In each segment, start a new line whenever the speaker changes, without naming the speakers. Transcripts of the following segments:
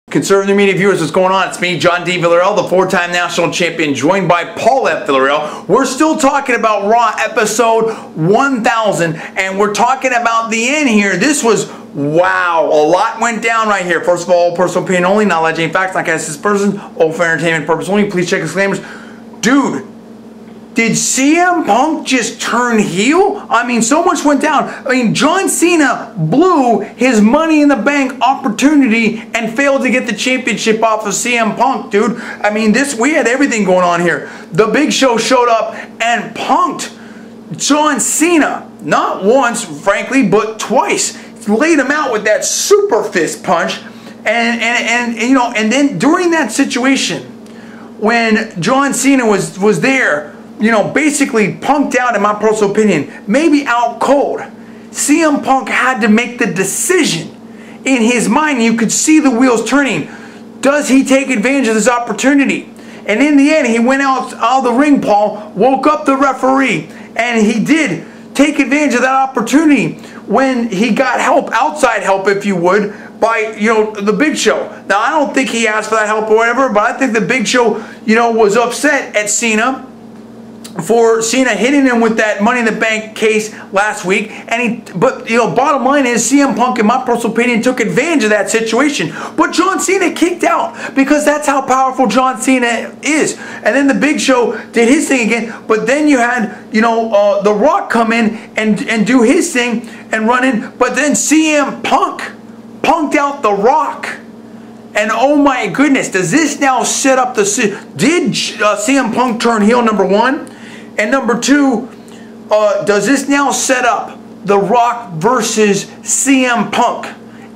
Conservative media viewers, what's going on? It's me, John D. Villarreal, the four-time national champion, joined by Paul F. Villarreal. We're still talking about Raw episode 1000, and we're talking about the end here. This was, wow, a lot went down right here. First of all, personal opinion only, not alleging facts, not cast this person, all for entertainment purpose only. Please check disclaimers. Dude, did CM Punk just turn heel? I mean, so much went down. I mean, John Cena blew his Money in the Bank opportunity and failed to get the championship off of CM Punk, dude. I mean, we had everything going on here. The Big Show showed up and punked John Cena. Not once, frankly, but twice. Laid him out with that super fist punch. And you know, and then during that situation, when John Cena was there, you know, basically punked out, in my personal opinion, maybe out cold, CM Punk had to make the decision in his mind. You could see the wheels turning. Does he take advantage of this opportunity? And in the end, he went out of the ring, Paul, woke up the referee, and he did take advantage of that opportunity when he got help, outside help, if you would, by, you know, the Big Show. Now, I don't think he asked for that help or whatever, but I think the Big Show, you know, was upset at Cena for Cena hitting him with that Money in the Bank case last week. But you know, bottom line is CM Punk, in my personal opinion, took advantage of that situation. But John Cena kicked out because that's how powerful John Cena is. And then the Big Show did his thing again. But then you had, you know, The Rock come in and do his thing and run in. But then CM Punk punked out The Rock. And oh my goodness, does this now set up the... Did CM Punk turn heel, number one? And number two, does this now set up The Rock versus CM Punk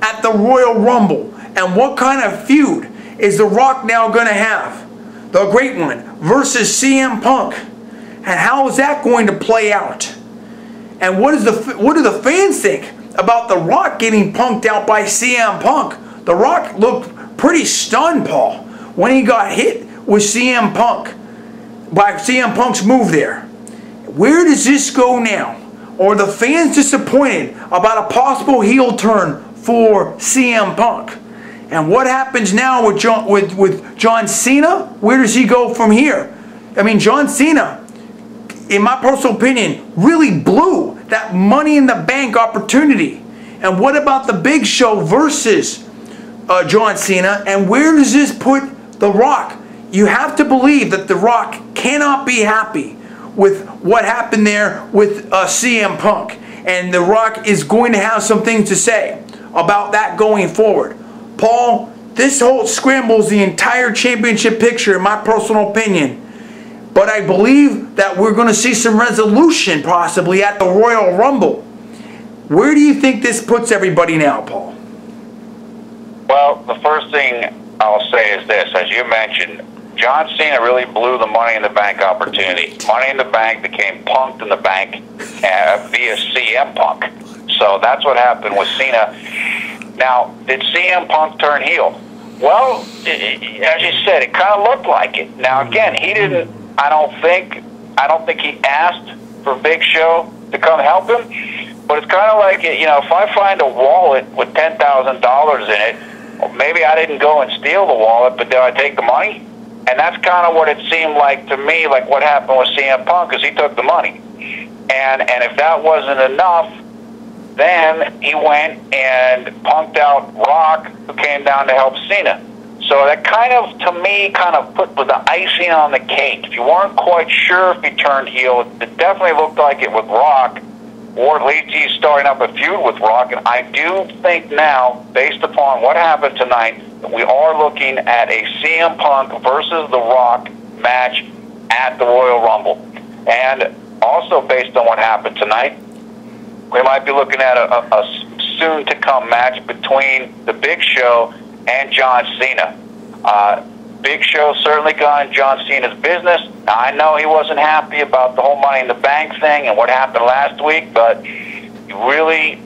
at the Royal Rumble? And what kind of feud is The Rock now going to have? The Great One versus CM Punk. And how is that going to play out? And what do the fans think about The Rock getting punked out by CM Punk? The Rock looked pretty stunned, Paul, when he got hit with CM Punk. By CM Punk's move there. Where does this go now? Or are the fans disappointed about a possible heel turn for CM Punk? And what happens now with John Cena? Where does he go from here? I mean, John Cena, in my personal opinion, really blew that Money in the Bank opportunity. And what about the Big Show versus John Cena? And where does this put The Rock? You have to believe that The Rock cannot be happy with what happened there with CM Punk. And The Rock is going to have some things to say about that going forward. Paul, this whole scrambles the entire championship picture, in my personal opinion. But I believe that we're going to see some resolution possibly at the Royal Rumble. Where do you think this puts everybody now, Paul?
Well, the first thing I'll say is this. As you mentioned, John Cena really blew the Money in the Bank opportunity. Money in the Bank became Punked in the Bank via CM Punk. So that's what happened with Cena. Now, did CM Punk turn heel? Well, as you said, it kind of looked like it. Now, again, he didn't. I don't think he asked for Big Show to come help him. But it's kind of like, you know, if I find a wallet with $10,000 in it, well, maybe I didn't go and steal the wallet, but did I take the money? And that's kind of what it seemed like to me, like what happened with CM Punk, because he took the money. And if that wasn't enough, then he went and punked out Rock, who came down to help Cena. So that kind of, to me, kind of put the icing on the cake. If you weren't quite sure if he turned heel, it definitely looked like it with Rock, or at least he's starting up a feud with Rock. And I do think now, based upon what happened tonight, we are looking at a CM Punk versus The Rock match at the Royal Rumble. And also based on what happened tonight, we might be looking at a soon-to-come match between the Big Show and John Cena. Big Show certainly got in John Cena's business. Now, I know he wasn't happy about the whole Money in the Bank thing and what happened last week, but he really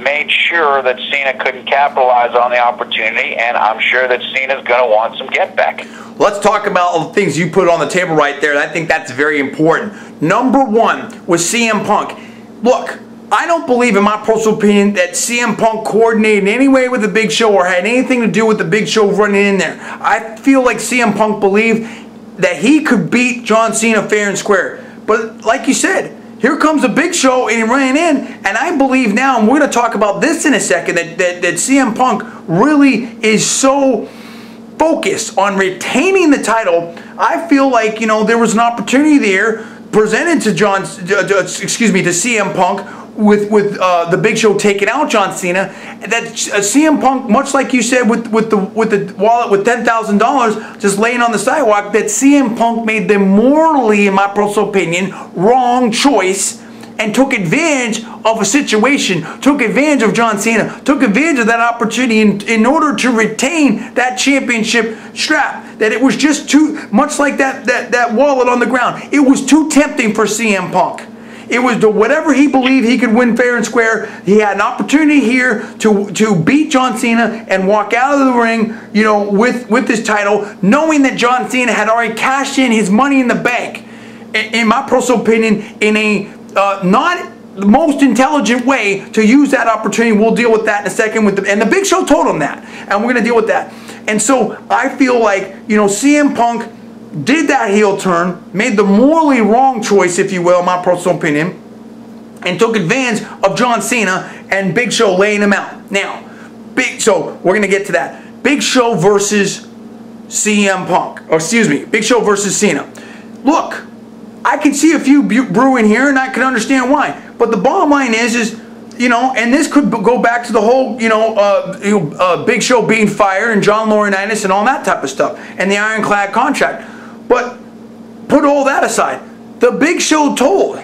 made sure that Cena couldn't capitalize on the opportunity, and I'm sure that Cena's going to want some get back.
Let's talk about all the things you put on the table right there. I think that's very important. Number one was CM Punk. Look, I don't believe, in my personal opinion, that CM Punk coordinated in any way with the Big Show or had anything to do with the Big Show running in there. I feel like CM Punk believed that he could beat John Cena fair and square. But like you said, here comes the Big Show and he ran in, and I believe now, and we're going to talk about this in a second, that CM Punk really is so focused on retaining the title. I feel like, you know, there was an opportunity there presented to to CM Punk with the Big Show taking out John Cena, that CM Punk, much like you said with the wallet with $10,000 just laying on the sidewalk, that CM Punk made the morally, in my personal opinion, wrong choice and took advantage of a situation, took advantage of John Cena, took advantage of that opportunity in order to retain that championship strap. That it was just too much like that wallet on the ground. It was too tempting for CM Punk. It was whatever he believed he could win fair and square. He had an opportunity here to beat John Cena and walk out of the ring, you know, with his title, knowing that John Cena had already cashed in his money in the bank. In my personal opinion, in a not the most intelligent way to use that opportunity. We'll deal with that in a second. And the Big Show told him that, and we're going to deal with that. And so I feel like, you know, CM Punk did that heel turn, made the morally wrong choice, if you will, in my personal opinion, and took advantage of John Cena and Big Show laying him out. Now, so we're going to get to that. Big Show versus CM Punk, or excuse me, Big Show versus Cena. Look, I can see a few brewing here, and I can understand why. But the bottom line is, you know, and this could go back to the whole, Big Show being fired and John Laurinaitis and all that type of stuff, and the ironclad contract. But put all that aside. The Big Show told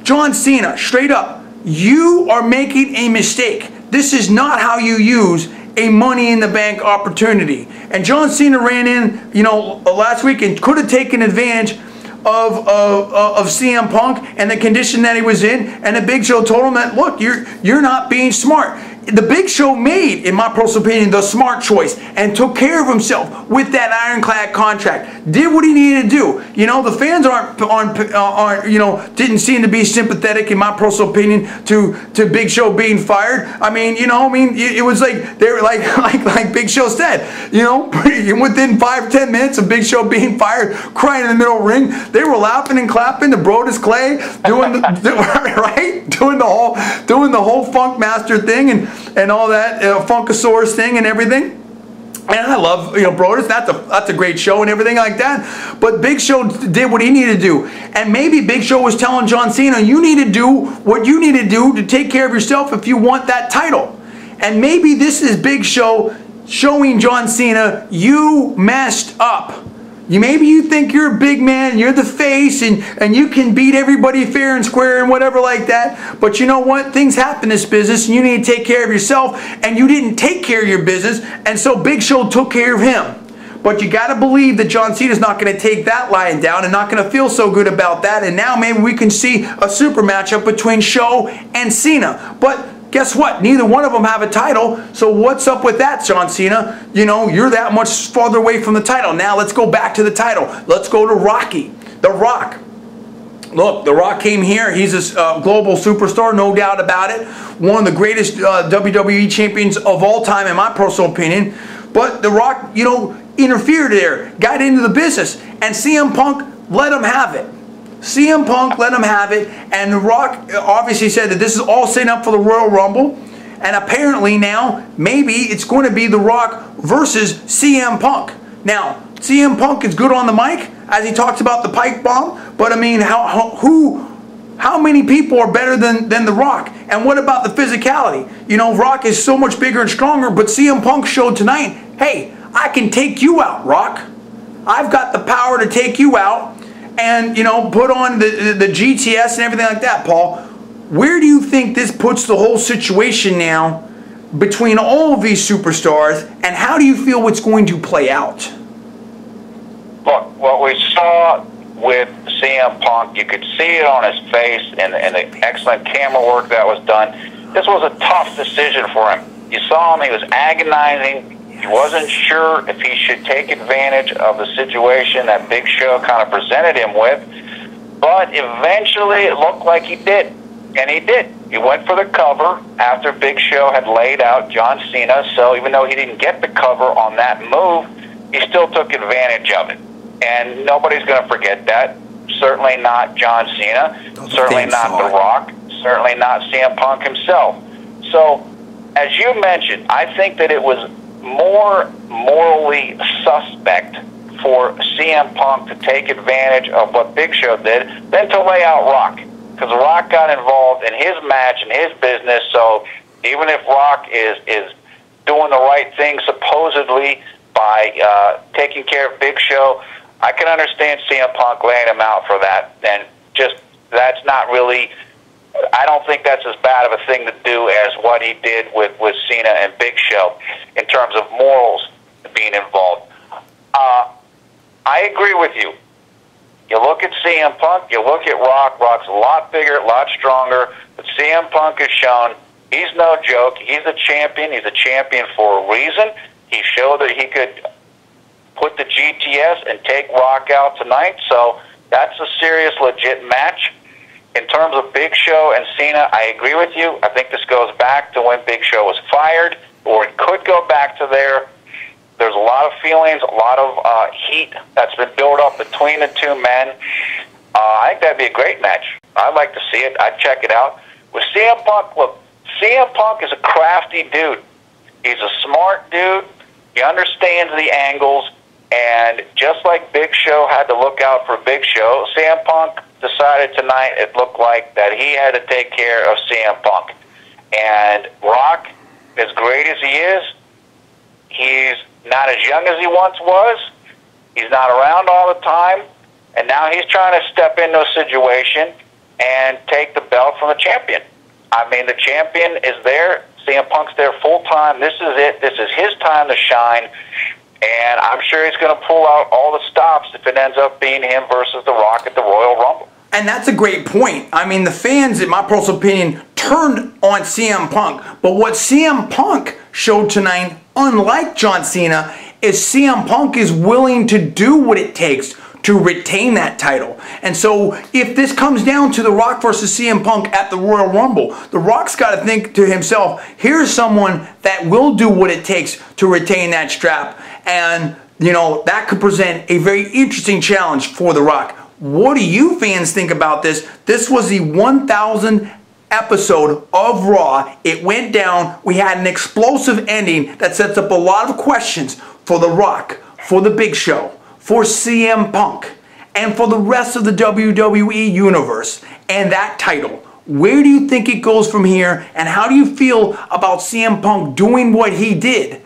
John Cena straight up, you are making a mistake. This is not how you use a Money in the Bank opportunity. And John Cena ran in, you know, last week and could have taken advantage of CM Punk and the condition that he was in, and the Big Show told him that, look, you're not being smart. The Big Show made, in my personal opinion, the smart choice and took care of himself with that ironclad contract. Did what he needed to do. You know, the fans didn't seem to be sympathetic, in my personal opinion, to Big Show being fired. I mean, it was like they were like Big Show said, you know, within 5 or 10 minutes of Big Show being fired, crying in the middle of the ring, they were laughing and clapping. The Brodus Clay doing the whole Funk Master thing and all that Funkasaurus thing and everything. And I love, Brodus. That's a great show and everything like that. But Big Show did what he needed to do. And maybe Big Show was telling John Cena, you need to do what you need to do to take care of yourself if you want that title. And maybe this is Big Show showing John Cena, you messed up. Maybe you think you're a big man, you're the face, and you can beat everybody fair and square and whatever like that. But you know what? Things happen in this business, and you need to take care of yourself, and you didn't take care of your business, and so Big Show took care of him. But you got to believe that John Cena's not going to take that lying down and not going to feel so good about that, and now maybe we can see a super matchup between Show and Cena. But guess what? Neither one of them have a title, so what's up with that, John Cena? You're that much farther away from the title. Now let's go back to the title. Let's go to Rocky, The Rock. Look, The Rock came here. He's a global superstar, no doubt about it. One of the greatest WWE champions of all time, in my personal opinion. But The Rock, interfered there, got into the business, and CM Punk let him have it. CM Punk let him have it, and The Rock obviously said that this is all set up for the Royal Rumble, and apparently now maybe it's going to be The Rock versus CM Punk. Now, CM Punk is good on the mic, as he talks about the pipe bomb, but I mean, how many people are better than The Rock? And what about the physicality? Rock is so much bigger and stronger, but CM Punk showed tonight, hey, I can take you out, Rock. I've got the power to take you out. And, put on the GTS and everything like that, Paul. Where do you think this puts the whole situation now between all of these superstars, and how do you feel it's going to play out?
Look, what we saw with CM Punk, you could see it on his face and the excellent camera work that was done. This was a tough decision for him. You saw him, he was agonizing. He wasn't sure if he should take advantage of the situation that Big Show kind of presented him with, but eventually it looked like he did, and he did. He went for the cover after Big Show had laid out John Cena, so even though he didn't get the cover on that move, he still took advantage of it. And nobody's going to forget that. Certainly not John Cena, certainly not The Rock, certainly not CM Punk himself. So, as you mentioned, I think that it was more morally suspect for CM Punk to take advantage of what Big Show did than to lay out Rock. Because Rock got involved in his match and his business, so even if Rock is doing the right thing supposedly by taking care of Big Show, I can understand CM Punk laying him out for that. And just, that's not really, I don't think that's as bad of a thing to do as what he did with Cena and Big Show in terms of morals being involved. I agree with you. You look at CM Punk, you look at Rock. Rock's a lot bigger, a lot stronger. But CM Punk has shown he's no joke. He's a champion. He's a champion for a reason. He showed that he could put the GTS and take Rock out tonight. So that's a serious, legit match. In terms of Big Show and Cena, I agree with you. I think this goes back to when Big Show was fired, or it could go back to there. There's a lot of feelings, a lot of heat that's been built up between the two men. I think that'd be a great match. I'd like to see it. I'd check it out. With CM Punk, look, CM Punk is a crafty dude. He's a smart dude. He understands the angles. And just like Big Show had to look out for Big Show, CM Punk decided tonight it looked like that he had to take care of CM Punk. And Rock, as great as he is, he's not as young as he once was. He's not around all the time. And now he's trying to step into a situation and take the belt from the champion. I mean, the champion is there. CM Punk's there full time. This is it. This is his time to shine. And I'm sure he's going to pull out all the stops if it ends up being him versus The Rock at the Royal Rumble.
And that's a great point. I mean, the fans, in my personal opinion, turned on CM Punk. But what CM Punk showed tonight, unlike John Cena, is CM Punk is willing to do what it takes to retain that title. And so if this comes down to The Rock versus CM Punk at the Royal Rumble, The Rock's got to think to himself, here's someone that will do what it takes to retain that strap. And, you know, that could present a very interesting challenge for The Rock. What do you fans think about this? This was the 1,000th episode of Raw. It went down. We had an explosive ending that sets up a lot of questions for The Rock, for The Big Show, for CM Punk, and for the rest of the WWE Universe and that title. Where do you think it goes from here, and how do you feel about CM Punk doing what he did?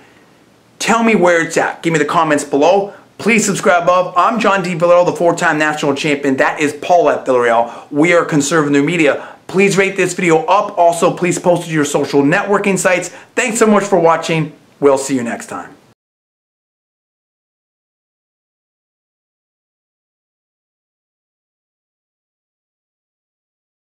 Tell me where it's at. Give me the comments below. Please subscribe above. I'm John D. Villarreal, the 4-time national champion. That is Paul at Villarreal. We are conservative media. Please rate this video up. Also, please post it to your social networking sites. Thanks so much for watching. We'll see you next time.